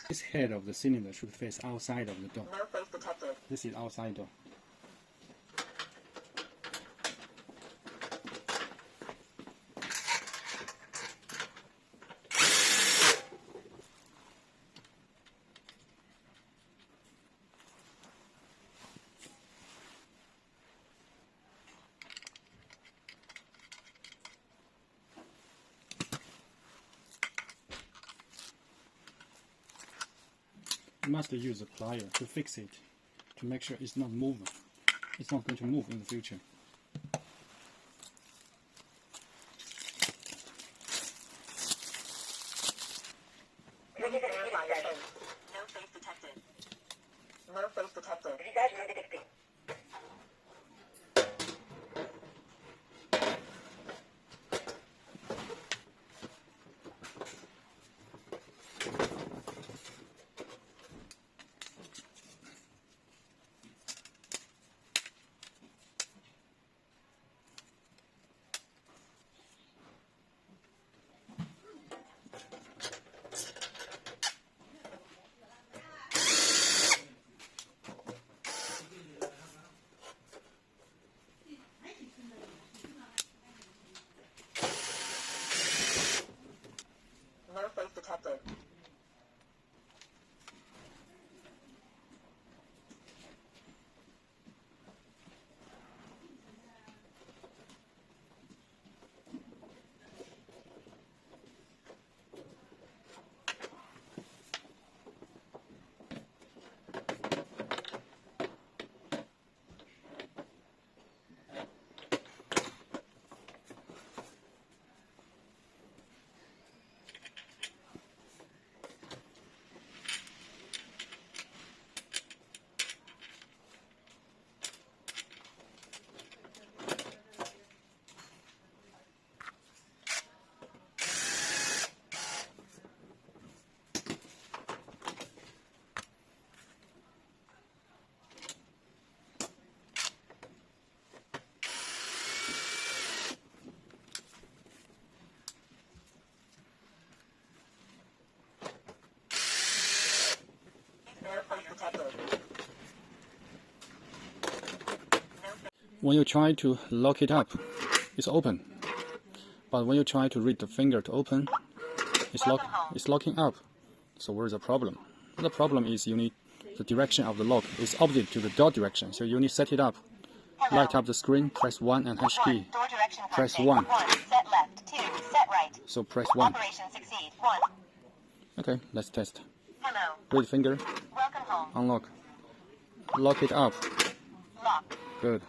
This head of the cylinder should face outside of the door. No face detected. This is outside door. You must use a plier to fix it, to make sure it's not moving. It's not going to move in the future. No face detected. No face detected. No face detected. When you try to lock it up, it's open. But when you try to reach the finger to open, it's locking up. So where's the problem? The problem is you need the direction of the lock is opposite to the door direction. So you need to set it up. Light up the screen, press 1 and H key. Press 1. 1. Set left. 2. Set right. So press 1. Operation succeed. 1. Okay, let's test. Hello. Read finger. Welcome home. Unlock. Lock it up. Lock. Good.